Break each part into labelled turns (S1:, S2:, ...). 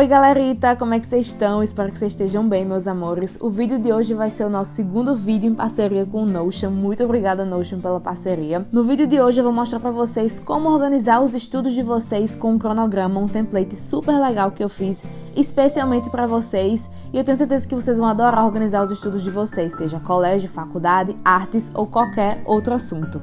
S1: Oi galerita, como é que vocês estão? Espero que vocês estejam bem, meus amores. O vídeo de hoje vai ser o nosso segundo vídeo em parceria com o Notion. Muito obrigada, Notion, pela parceria. No vídeo de hoje eu vou mostrar pra vocês como organizar os estudos de vocês com um cronograma, um template super legal que eu fiz especialmente pra vocês. E eu tenho certeza que vocês vão adorar organizar os estudos de vocês, seja colégio, faculdade, artes ou qualquer outro assunto.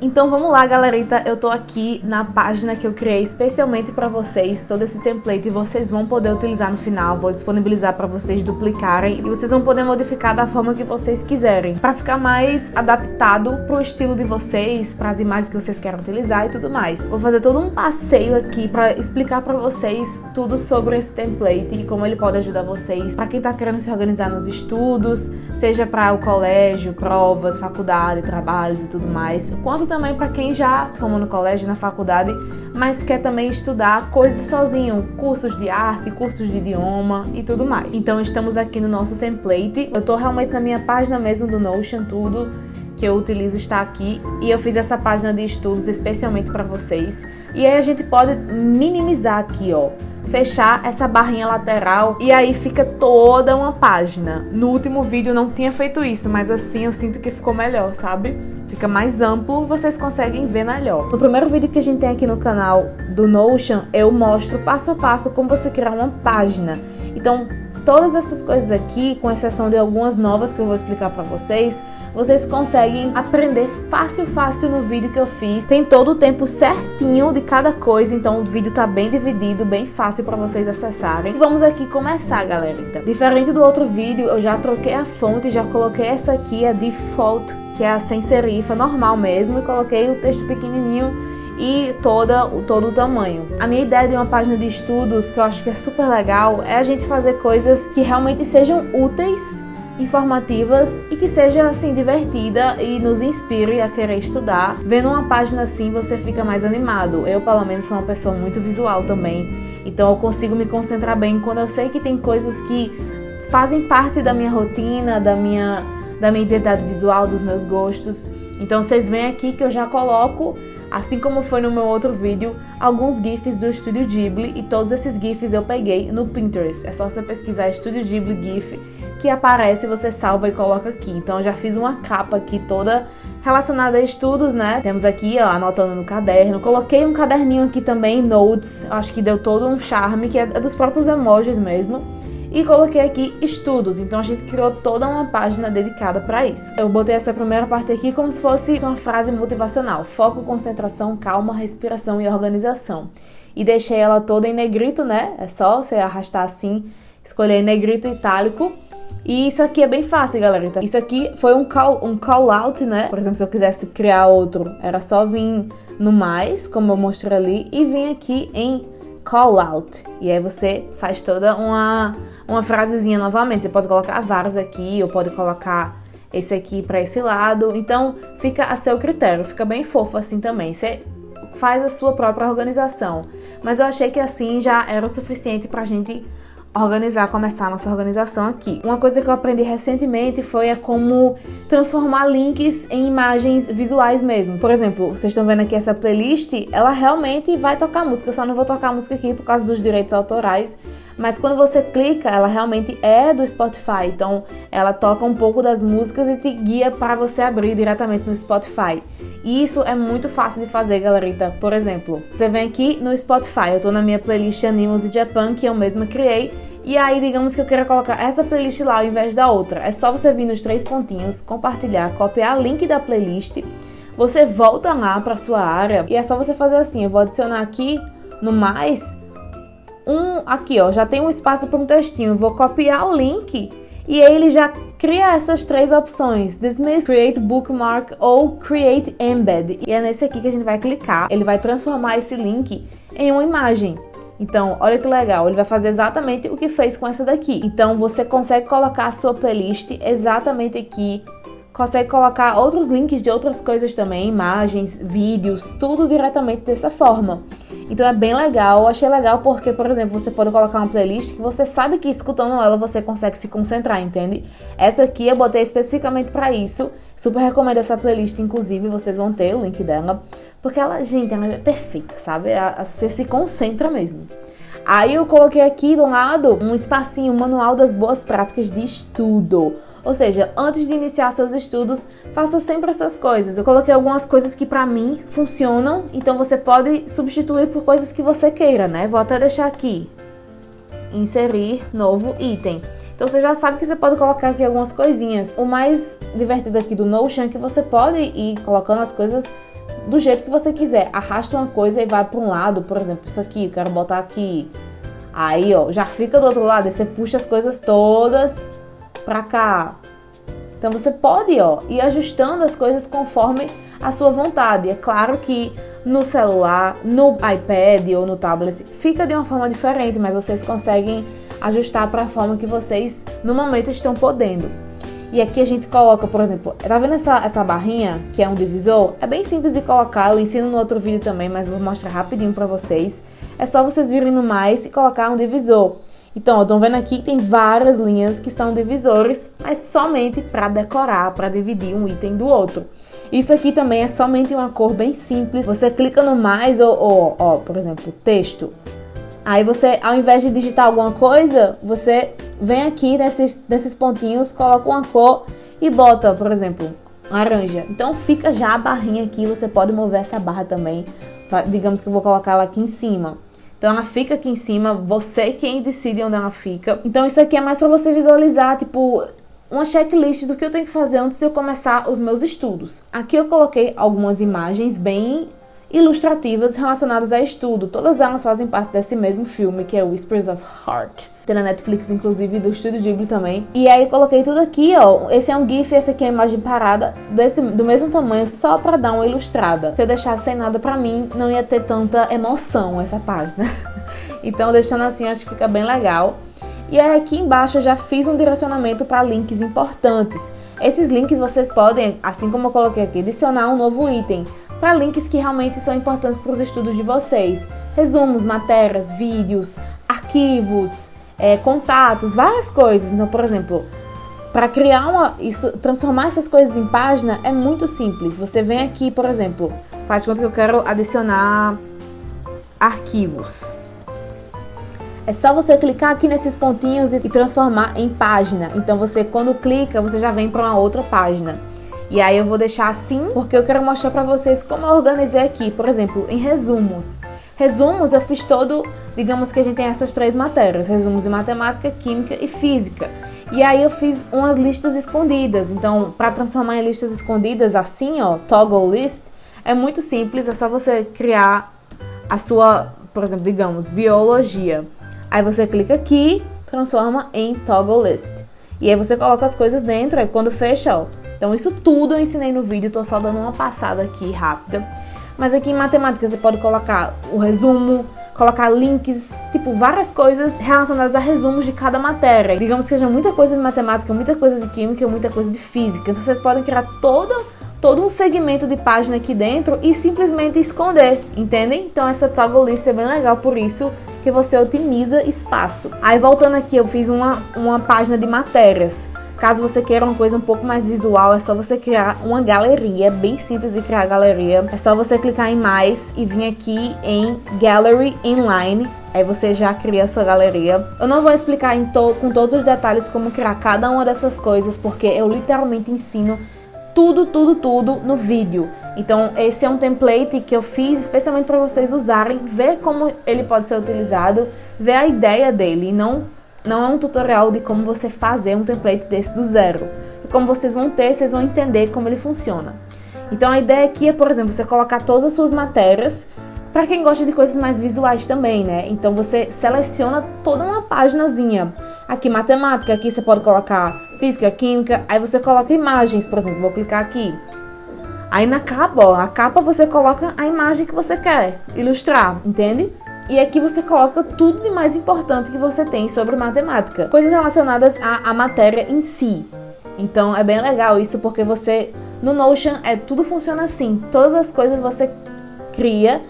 S1: Então vamos lá, galerita, eu tô aqui na página que eu criei especialmente para vocês, todo esse template vocês vão poder utilizar no final, vou disponibilizar para vocês duplicarem e vocês vão poder modificar da forma que vocês quiserem, para ficar mais adaptado pro estilo de vocês, para as imagens que vocês querem utilizar e tudo mais. Vou fazer todo um passeio aqui para explicar para vocês tudo sobre esse template e como ele pode ajudar vocês, para quem tá querendo se organizar nos estudos, seja para o colégio, provas, faculdade, trabalhos e tudo mais, quanto também para quem já formou no colégio, na faculdade, mas quer também estudar coisas sozinho, cursos de arte, cursos de idioma e tudo mais. Então estamos aqui no nosso template, eu tô realmente na minha página mesmo do Notion, tudo que eu utilizo está aqui e eu fiz essa página de estudos especialmente para vocês. E aí a gente pode minimizar aqui, ó, fechar essa barrinha lateral e aí fica toda uma página. No último vídeo eu não tinha feito isso, mas assim eu sinto que ficou melhor, sabe? Fica mais amplo, vocês conseguem ver melhor. No primeiro vídeo que a gente tem aqui no canal do Notion, eu mostro passo a passo como você criar uma página. Então, todas essas coisas aqui, com exceção de algumas novas que eu vou explicar pra vocês, vocês conseguem aprender fácil no vídeo que eu fiz. Tem todo o tempo certinho de cada coisa, então o vídeo tá bem dividido, bem fácil pra vocês acessarem. E vamos aqui começar, galerita. Diferente do outro vídeo, eu já troquei a fonte, já coloquei essa aqui, a default, que é a sem serifa, normal mesmo, e coloquei o texto pequenininho e todo o tamanho. A minha ideia de uma página de estudos, que eu acho que é super legal, é a gente fazer coisas que realmente sejam úteis, informativas e que seja assim divertida e nos inspire a querer estudar. Vendo uma página assim você fica mais animado. Eu pelo menos sou uma pessoa muito visual também, então eu consigo me concentrar bem quando eu sei que tem coisas que fazem parte da minha rotina, da minha identidade visual, dos meus gostos. Então vocês veem aqui que eu já coloco, assim como foi no meu outro vídeo, alguns GIFs do Estúdio Ghibli, e todos esses GIFs eu peguei no Pinterest. É só você pesquisar Estúdio Ghibli GIF que aparece, você salva e coloca aqui. Então eu já fiz uma capa aqui toda relacionada a estudos, né? Temos aqui, ó, anotando no caderno. Coloquei um caderninho aqui também, notes, acho que deu todo um charme, que é dos próprios emojis mesmo. E coloquei aqui estudos, então a gente criou toda uma página dedicada para isso. Eu botei essa primeira parte aqui como se fosse uma frase motivacional: foco, concentração, calma, respiração e organização. E deixei ela toda em negrito, né? É só você arrastar assim, escolher negrito itálico. E isso aqui é bem fácil, galera. Isso aqui foi um call out, né? Por exemplo, se eu quisesse criar outro, era só vir no mais, como eu mostrei ali, e vir aqui em call out. E aí você faz toda uma frasezinha novamente. Você pode colocar vários aqui, ou pode colocar esse aqui para esse lado. Então fica a seu critério, fica bem fofo assim também. Você faz a sua própria organização. Mas eu achei que assim já era o suficiente pra gente começar a nossa organização aqui. Uma coisa que eu aprendi recentemente foi como transformar links em imagens visuais mesmo. Por exemplo, vocês estão vendo aqui essa playlist, ela realmente vai tocar música. Eu só não vou tocar música aqui por causa dos direitos autorais, mas quando você clica, ela realmente é do Spotify. Então ela toca um pouco das músicas e te guia para você abrir diretamente no Spotify. E isso é muito fácil de fazer, galerita. Por exemplo, você vem aqui no Spotify, eu tô na minha playlist Animals Japan, que eu mesma criei. E aí, digamos que eu queira colocar essa playlist lá ao invés da outra. É só você vir nos 3 pontinhos, compartilhar, copiar o link da playlist. Você volta lá para sua área e é só você fazer assim. Eu vou adicionar aqui no mais aqui, ó, já tem um espaço para um textinho. Eu vou copiar o link e aí ele já cria essas 3 opções: Dismiss, Create Bookmark ou Create Embed. E é nesse aqui que a gente vai clicar. Ele vai transformar esse link em uma imagem. Então, olha que legal, ele vai fazer exatamente o que fez com essa daqui. Então, você consegue colocar a sua playlist exatamente aqui. Consegue colocar outros links de outras coisas também, imagens, vídeos, tudo diretamente dessa forma. Então é bem legal, eu achei legal porque, por exemplo, você pode colocar uma playlist que você sabe que escutando ela você consegue se concentrar, entende? Essa aqui eu botei especificamente pra isso, super recomendo essa playlist, inclusive vocês vão ter o link dela, porque ela, gente, ela é perfeita, sabe? Você se concentra mesmo. Aí eu coloquei aqui do lado um espacinho, manual das boas práticas de estudo. Ou seja, antes de iniciar seus estudos, faça sempre essas coisas. Eu coloquei algumas coisas que pra mim funcionam, então você pode substituir por coisas que você queira, né? Vou até deixar aqui, inserir novo item. Então você já sabe que você pode colocar aqui algumas coisinhas. O mais divertido aqui do Notion é que você pode ir colocando as coisas do jeito que você quiser. Arrasta uma coisa e vai para um lado, por exemplo, isso aqui, eu quero botar aqui. Aí, ó, já fica do outro lado e você puxa as coisas todas pra cá. Então você pode, ó, ir ajustando as coisas conforme a sua vontade. É claro que no celular, no iPad ou no tablet fica de uma forma diferente, mas vocês conseguem ajustar para a forma que vocês no momento estão podendo. E aqui a gente coloca, por exemplo, tá vendo essa barrinha que é um divisor? É bem simples de colocar, eu ensino no outro vídeo também, mas vou mostrar rapidinho para vocês. É só vocês virem no mais e colocar um divisor. Então, estão vendo aqui que tem várias linhas que são divisores, mas somente para decorar, para dividir um item do outro. Isso aqui também é somente uma cor bem simples. Você clica no mais ou por exemplo, texto. Aí você, ao invés de digitar alguma coisa, você vem aqui nesses pontinhos, coloca uma cor e bota, por exemplo, laranja. Então fica já a barrinha aqui, você pode mover essa barra também. Digamos que eu vou colocar ela aqui em cima. Então ela fica aqui em cima, você quem decide onde ela fica. Então isso aqui é mais para você visualizar, tipo, uma checklist do que eu tenho que fazer antes de eu começar os meus estudos. Aqui eu coloquei algumas imagens bem ilustrativas relacionadas a estudo. Todas elas fazem parte desse mesmo filme, que é Whispers of Heart. Tem na Netflix, inclusive, do Estúdio Ghibli também. E aí eu coloquei tudo aqui, ó. Esse é um GIF, esse aqui é uma imagem parada, do mesmo tamanho, só pra dar uma ilustrada. Se eu deixasse sem nada pra mim, não ia ter tanta emoção essa página. Então, deixando assim, acho que fica bem legal. E aí aqui embaixo eu já fiz um direcionamento para links importantes. Esses links vocês podem, assim como eu coloquei aqui, adicionar um novo item para links que realmente são importantes para os estudos de vocês. Resumos, matérias, vídeos, arquivos, contatos, várias coisas. Então, por exemplo, para criar transformar essas coisas em página é muito simples. Você vem aqui, por exemplo, faz de conta que eu quero adicionar arquivos. É só você clicar aqui nesses pontinhos e transformar em página. Então você, quando clica, você já vem para uma outra página. E aí eu vou deixar assim, porque eu quero mostrar para vocês como eu organizei aqui. Por exemplo, em resumos. Resumos eu fiz digamos que a gente tem essas 3 matérias. Resumos de matemática, química e física. E aí eu fiz umas listas escondidas. Então, para transformar em listas escondidas assim, ó, toggle list, é muito simples. É só você criar a sua, por exemplo, digamos, biologia. Aí você clica aqui, transforma em toggle list. E aí você coloca as coisas dentro, aí quando fecha, ó. Então isso tudo eu ensinei no vídeo, tô só dando uma passada aqui rápida. Mas aqui em matemática você pode colocar o resumo, colocar links, tipo várias coisas relacionadas a resumos de cada matéria. Digamos que seja muita coisa de matemática, muita coisa de química, muita coisa de física. Então vocês podem criar todo um segmento de página aqui dentro e simplesmente esconder, entendem? Então essa toggle list é bem legal por isso, que você otimiza espaço. Aí voltando aqui, eu fiz uma página de matérias. Caso você queira uma coisa um pouco mais visual, é só você criar uma galeria. É bem simples de criar galeria. É só você clicar em mais e vir aqui em Gallery Inline. Aí você já cria a sua galeria. Eu não vou explicar com todos os detalhes como criar cada uma dessas coisas, porque eu literalmente ensino tudo no vídeo. Então esse é um template que eu fiz especialmente para vocês usarem, ver como ele pode ser utilizado, ver a ideia dele. E não é um tutorial de como você fazer um template desse do zero. Como vocês vão entender como ele funciona. Então a ideia aqui é, por exemplo, você colocar todas as suas matérias, para quem gosta de coisas mais visuais também, né? Então você seleciona toda uma paginazinha. Aqui matemática, aqui você pode colocar física, química, aí você coloca imagens, por exemplo, vou clicar aqui. Aí na capa, ó, a capa você coloca a imagem que você quer ilustrar, entende? E aqui você coloca tudo de mais importante que você tem sobre matemática. Coisas relacionadas à matéria em si. Então é bem legal isso, porque você, no Notion, tudo funciona assim. Todas as coisas você cria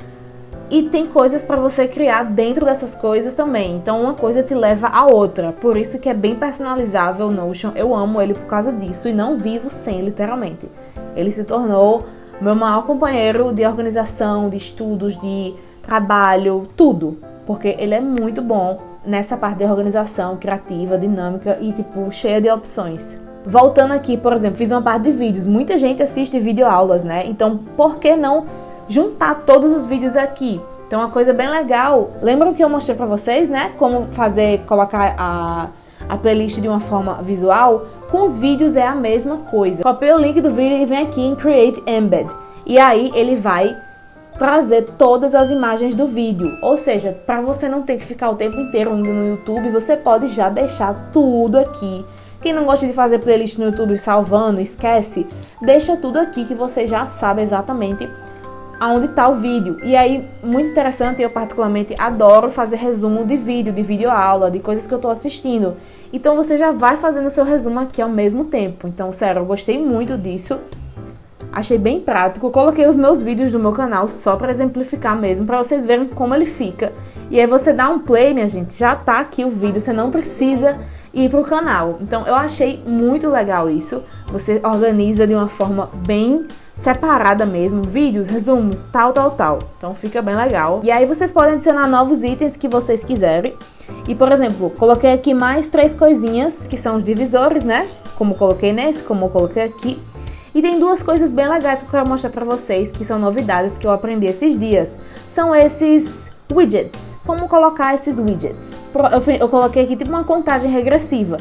S1: E tem coisas para você criar dentro dessas coisas também. Então uma coisa te leva a outra. Por isso que é bem personalizável o Notion. Eu amo ele por causa disso e não vivo sem, literalmente. Ele se tornou meu maior companheiro de organização, de estudos, de trabalho, tudo. Porque ele é muito bom nessa parte de organização criativa, dinâmica e tipo cheia de opções. Voltando aqui, por exemplo, fiz uma parte de vídeos. Muita gente assiste videoaulas, né? Então por que não juntar todos os vídeos aqui? Então, uma coisa bem legal. Lembram que eu mostrei pra vocês, né? Como colocar a playlist de uma forma visual? Com os vídeos é a mesma coisa. Copia o link do vídeo e vem aqui em Create Embed. E aí, ele vai trazer todas as imagens do vídeo. Ou seja, para você não ter que ficar o tempo inteiro indo no YouTube, você pode já deixar tudo aqui. Quem não gosta de fazer playlist no YouTube salvando, esquece. Deixa tudo aqui que você já sabe exatamente aonde está o vídeo. E aí, muito interessante, eu particularmente adoro fazer resumo de vídeo aula, de coisas que eu estou assistindo. Então você já vai fazendo o seu resumo aqui ao mesmo tempo. Então, sério, eu gostei muito disso. Achei bem prático. Coloquei os meus vídeos do meu canal só para exemplificar mesmo, para vocês verem como ele fica. E aí você dá um play, minha gente, já tá aqui o vídeo, você não precisa ir pro canal. Então eu achei muito legal isso. Você organiza de uma forma bem separada mesmo, vídeos, resumos, tal. Então fica bem legal. E aí vocês podem adicionar novos itens que vocês quiserem. E, por exemplo, coloquei aqui mais 3 coisinhas, que são os divisores, né? Como coloquei nesse, como eu coloquei aqui. E tem 2 coisas bem legais que eu quero mostrar pra vocês, que são novidades que eu aprendi esses dias. São esses widgets. Como colocar esses widgets? Eu coloquei aqui tipo uma contagem regressiva.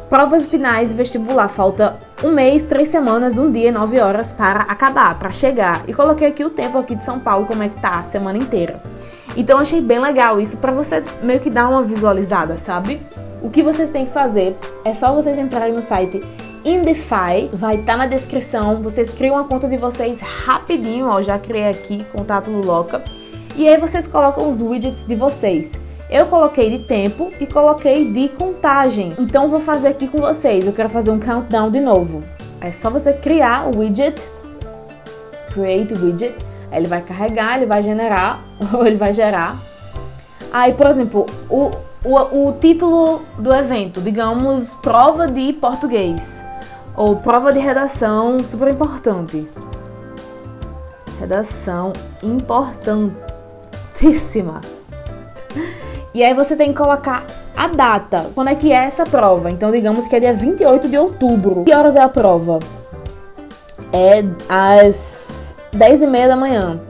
S1: Provas finais vestibular, falta 1 mês, 3 semanas, 1 dia, 9 horas para acabar, para chegar. E coloquei aqui o tempo aqui de São Paulo, como é que tá a semana inteira. Então achei bem legal isso, para você meio que dar uma visualizada, sabe? O que vocês têm que fazer é só vocês entrarem no site Indify, vai estar na descrição. Vocês criam a conta de vocês rapidinho, ó, já criei aqui, contato Luloca. E aí vocês colocam os widgets de vocês. Eu coloquei de tempo e coloquei de contagem. Então vou fazer aqui com vocês. Eu quero fazer um countdown de novo. É só você criar o widget, create widget. Aí ele vai carregar, ele vai generar, ou ele vai gerar. Aí, por exemplo, o título do evento, digamos, prova de português. Ou prova de redação super importante. Redação importantíssima. E aí você tem que colocar a data. Quando é que é essa prova? Então, digamos que é dia 28 de outubro. Que horas é a prova? É às 10h30 da manhã.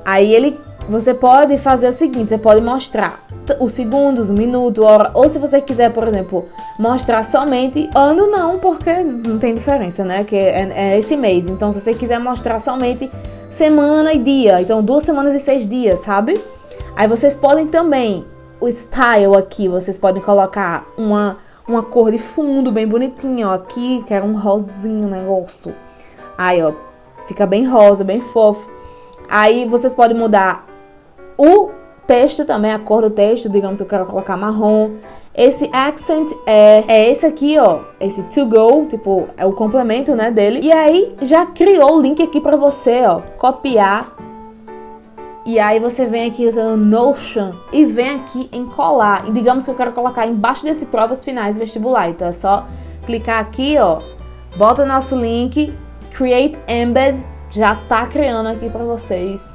S1: Aí você pode fazer o seguinte, você pode mostrar os segundos, o minuto, hora. Ou se você quiser, por exemplo, mostrar somente ano, não, porque não tem diferença, né? Que é esse mês. Então, se você quiser mostrar somente semana e dia. Então, 2 semanas e 6 dias, sabe? Aí vocês podem também, o style aqui, vocês podem colocar uma cor de fundo bem bonitinha, ó. Aqui, que era um rosinho negócio. Aí, ó, fica bem rosa, bem fofo. Aí vocês podem mudar o texto também, a cor do texto, digamos que eu quero colocar marrom. Esse accent é esse aqui, ó, esse to go, tipo, é o complemento, né, dele. E aí, já criou o link aqui pra você, ó, copiar. E aí você vem aqui usando Notion e vem aqui em colar. E digamos que eu quero colocar embaixo desse provas finais vestibular. Então é só clicar aqui, ó, bota o nosso link, Create Embed, já tá criando aqui pra vocês.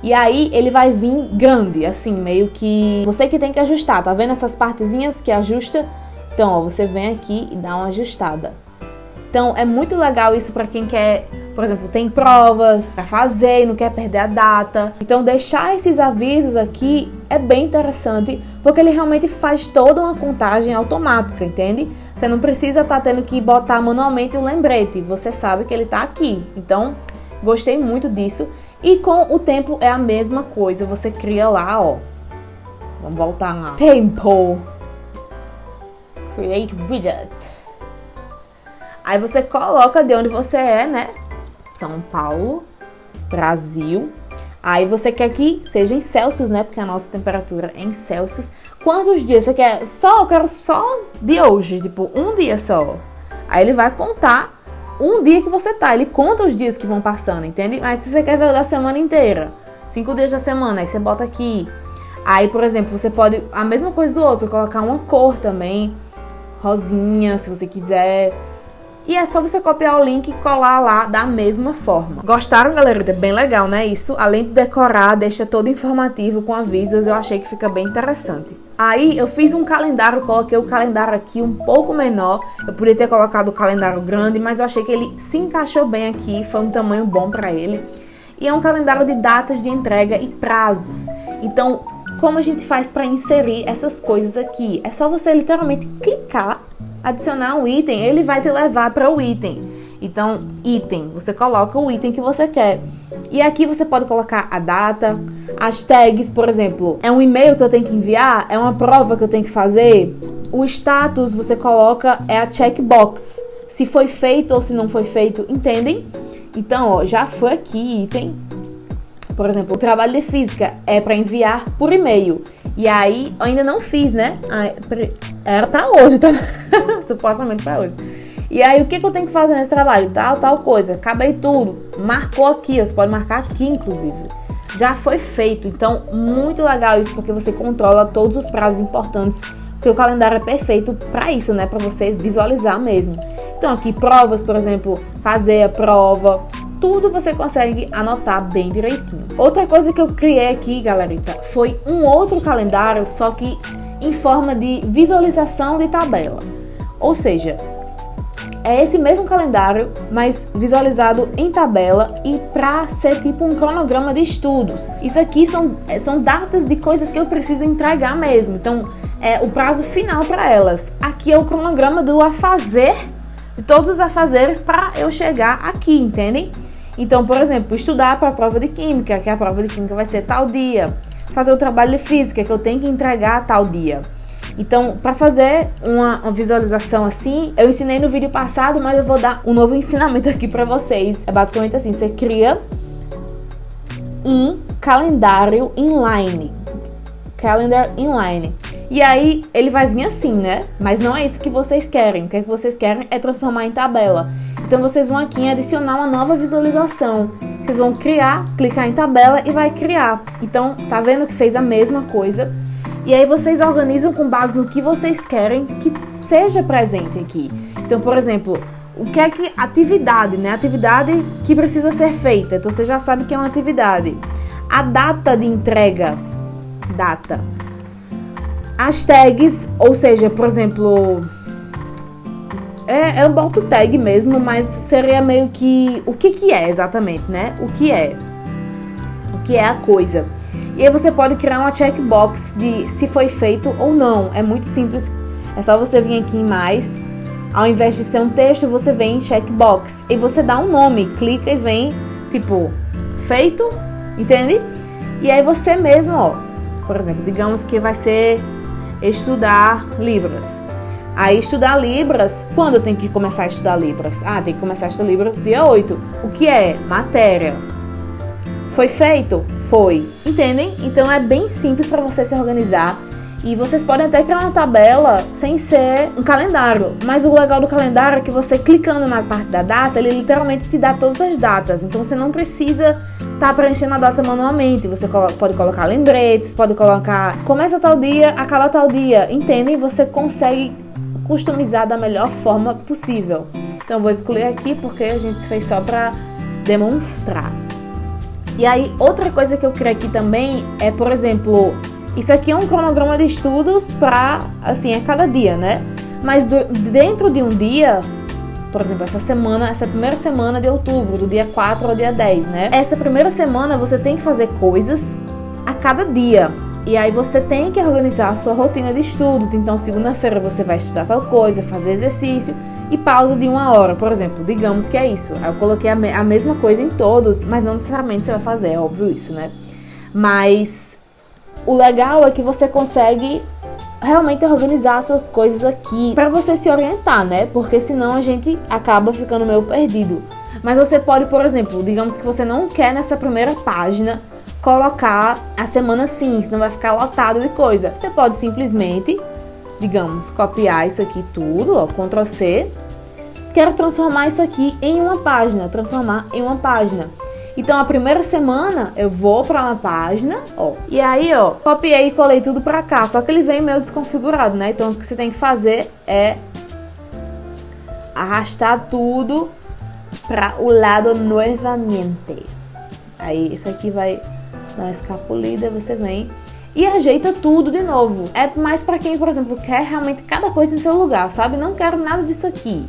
S1: E aí ele vai vir grande, assim, meio que você que tem que ajustar. Tá vendo essas partezinhas que ajusta? Então, ó, você vem aqui e dá uma ajustada. Então é muito legal isso pra quem quer, por exemplo, tem provas pra fazer e não quer perder a data. Então deixar esses avisos aqui é bem interessante, porque ele realmente faz toda uma contagem automática, entende? Você não precisa estar tendo que botar manualmente o lembrete, você sabe que ele tá aqui. Então, gostei muito disso. E com o tempo é a mesma coisa, você cria lá, ó. Vamos voltar lá. Tempo. Create widget. Aí você coloca de onde você é, né? São Paulo, Brasil. Aí você quer que seja em Celsius, né? Porque a nossa temperatura é em Celsius. Quantos dias você quer? Eu quero só de hoje, tipo, 1 dia só. Aí ele vai contar 1 dia que você tá. Ele conta os dias que vão passando, entende? Mas se você quer ver o da semana inteira, 5 dias da semana, aí você bota aqui. Aí, por exemplo, você pode, a mesma coisa do outro, colocar uma cor também, rosinha, se você quiser. E é só você copiar o link e colar lá da mesma forma. Gostaram, galera? É bem legal, né? Isso, além de decorar, deixa todo informativo com avisos, eu achei que fica bem interessante. Aí eu fiz um calendário, coloquei o calendário aqui um pouco menor. Eu poderia ter colocado o calendário grande, mas eu achei que ele se encaixou bem aqui, foi um tamanho bom pra ele. E é um calendário de datas de entrega e prazos. Então, como a gente faz para inserir essas coisas aqui? É só você literalmente clicar, adicionar um item, ele vai te levar para o item. Então, item, você coloca o item que você quer. E aqui você pode colocar a data, as tags, por exemplo, é um e-mail que eu tenho que enviar, é uma prova que eu tenho que fazer. O status você coloca é a checkbox, se foi feito ou se não foi feito, entendem? Então, ó, já foi aqui item. Por exemplo, o trabalho de física é para enviar por e-mail. E aí, eu ainda não fiz, né? Era para hoje, tá? Supostamente para hoje. E aí, o que eu tenho que fazer nesse trabalho? Tal coisa. Acabei tudo. Marcou aqui, você pode marcar aqui, inclusive. Já foi feito. Então, muito legal isso, porque você controla todos os prazos importantes. Porque o calendário é perfeito para isso, né? Para você visualizar mesmo. Então, aqui, provas, por exemplo, fazer a prova. Tudo você consegue anotar bem direitinho. Outra coisa que eu criei aqui, galerita, foi um outro calendário, só que em forma de visualização de tabela. Ou seja, é esse mesmo calendário, mas visualizado em tabela e para ser tipo um cronograma de estudos. Isso aqui são datas de coisas que eu preciso entregar mesmo. Então, é o prazo final para elas. Aqui é o cronograma do afazer, de todos os afazeres para eu chegar aqui, entendem? Então, por exemplo, estudar para a prova de química, que a prova de química vai ser tal dia. Fazer o trabalho de física, que eu tenho que entregar tal dia. Então, para fazer uma visualização assim, eu ensinei no vídeo passado, mas eu vou dar um novo ensinamento aqui para vocês. É basicamente assim, você cria um calendário inline. Calendar inline. E aí, ele vai vir assim, né? Mas não é isso que vocês querem. O que vocês querem é transformar em tabela. Então, vocês vão aqui em adicionar uma nova visualização. Vocês vão criar, clicar em tabela e vai criar. Então, tá vendo que fez a mesma coisa? E aí, vocês organizam com base no que vocês querem que seja presente aqui. Então, por exemplo, o que é que atividade, né? Atividade que precisa ser feita. Então, você já sabe que é uma atividade. A data de entrega. Data. As tags, ou seja, por exemplo... eu boto tag mesmo, mas seria meio que... O que é exatamente, né? O que é a coisa. E aí você pode criar uma checkbox de se foi feito ou não. É muito simples. É só você vir aqui em mais. Ao invés de ser um texto, você vem em checkbox. E você dá um nome. Clica e vem, tipo, feito. Entende? E aí você mesmo, ó. Por exemplo, digamos que vai ser estudar Libras. Aí, estudar Libras, quando eu tenho que começar a estudar Libras? Tem que começar a estudar Libras dia 8. O que é? Matéria. Foi feito? Foi. Entendem? Então, é bem simples para você se organizar. E vocês podem até criar uma tabela sem ser um calendário. Mas o legal do calendário é que você, clicando na parte da data, ele literalmente te dá todas as datas. Então, você não precisa estar preenchendo a data manualmente. Você pode colocar lembretes, pode colocar começa tal dia, acaba tal dia. Entendem? Você consegue customizar da melhor forma possível. Então, eu vou excluir aqui porque a gente fez só para demonstrar. E aí, outra coisa que eu criei aqui também é, por exemplo, isso aqui é um cronograma de estudos para, assim, é cada dia, né? Mas dentro de um dia, por exemplo, essa primeira semana de outubro, do dia 4 ao dia 10, né? Essa primeira semana você tem que fazer coisas a cada dia. E aí você tem que organizar a sua rotina de estudos. Então, segunda-feira você vai estudar tal coisa, fazer exercício e pausa de 1 hora, por exemplo. Digamos que é isso. Aí eu coloquei a mesma coisa em todos, mas não necessariamente você vai fazer, é óbvio isso, né? Mas o legal é que você consegue realmente organizar as suas coisas aqui para você se orientar, né? Porque senão a gente acaba ficando meio perdido. Mas você pode, por exemplo, digamos que você não quer nessa primeira página colocar a semana sim, senão vai ficar lotado de coisa. Você pode simplesmente, digamos, copiar isso aqui tudo, ó, Ctrl C. Quero transformar isso aqui em uma página, transformar em uma página. Então, a primeira semana eu vou pra uma página, ó. E aí, ó, copiei e colei tudo pra cá. Só que ele vem meio desconfigurado, né? Então, o que você tem que fazer é arrastar tudo para o lado novamente. Aí, isso aqui vai dar uma escapulida, você vem e ajeita tudo de novo. É mais pra quem, por exemplo, quer realmente cada coisa em seu lugar, sabe? Não quero nada disso aqui.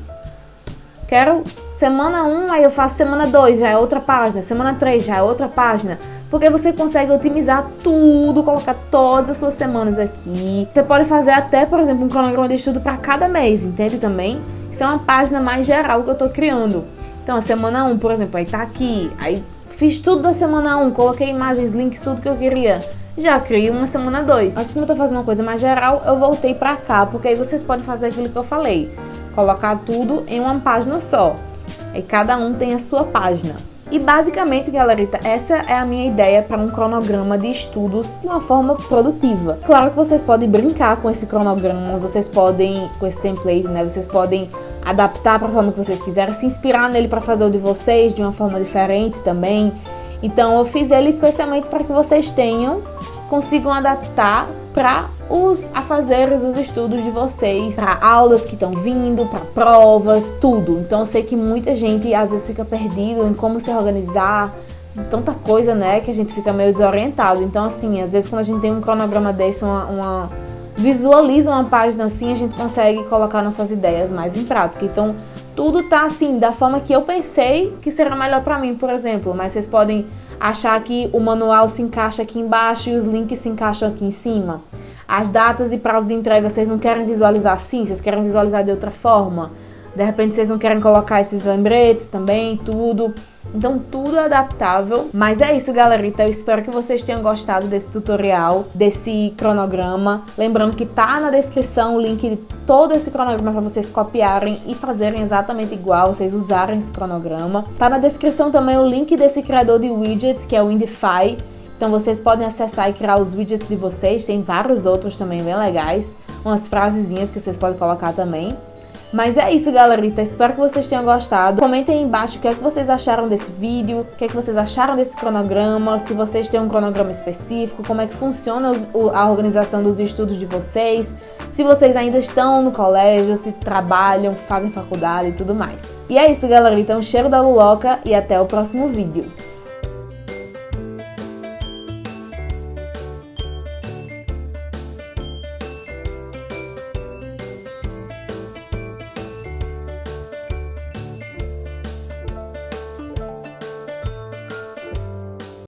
S1: Quero semana 1, aí eu faço semana 2, já é outra página. Semana 3, já é outra página. Porque você consegue otimizar tudo, colocar todas as suas semanas aqui. Você pode fazer até, por exemplo, um cronograma de estudo para cada mês, entende também? Isso é uma página mais geral que eu tô criando. Então, a semana 1, por exemplo, aí tá aqui. Aí fiz tudo da semana 1, coloquei imagens, links, tudo que eu queria. Já criei uma semana 2. Mas como eu tô fazendo uma coisa mais geral, eu voltei pra cá, porque aí vocês podem fazer aquilo que eu falei. Colocar tudo em uma página só. Aí cada um tem a sua página. E basicamente, galerita, essa é a minha ideia para um cronograma de estudos de uma forma produtiva. Claro que vocês podem brincar com esse cronograma, vocês podem, com esse template, né? Vocês podem adaptar para a forma que vocês quiserem, se inspirar nele para fazer o de vocês de uma forma diferente também. Então eu fiz ele especialmente para que vocês consigam adaptar para os afazeres, os estudos de vocês, para aulas que estão vindo, para provas, tudo. Então eu sei que muita gente às vezes fica perdido em como se organizar, tanta coisa, né, que a gente fica meio desorientado. Então assim, às vezes quando a gente tem um cronograma desse, visualiza uma página assim, a gente consegue colocar nossas ideias mais em prática. Então tudo tá assim, da forma que eu pensei que será melhor para mim, por exemplo. Mas vocês podem achar que o manual se encaixa aqui embaixo e os links se encaixam aqui em cima. As datas e prazos de entrega vocês não querem visualizar assim, vocês querem visualizar de outra forma. De repente vocês não querem colocar esses lembretes também, tudo. Então tudo é adaptável. Mas é isso, galerita. Eu espero que vocês tenham gostado desse tutorial, desse cronograma. Lembrando que tá na descrição o link de todo esse cronograma para vocês copiarem e fazerem exatamente igual, vocês usarem esse cronograma. Tá na descrição também o link desse criador de widgets, que é o Windify. Então vocês podem acessar e criar os widgets de vocês. Tem vários outros também bem legais. Umas frasezinhas que vocês podem colocar também. Mas é isso, galerita. Espero que vocês tenham gostado. Comentem aí embaixo o que é que vocês acharam desse vídeo, o que é que vocês acharam desse cronograma, se vocês têm um cronograma específico, como é que funciona a organização dos estudos de vocês, se vocês ainda estão no colégio, se trabalham, fazem faculdade e tudo mais. E é isso, galerita. Um cheiro da Luloca e até o próximo vídeo.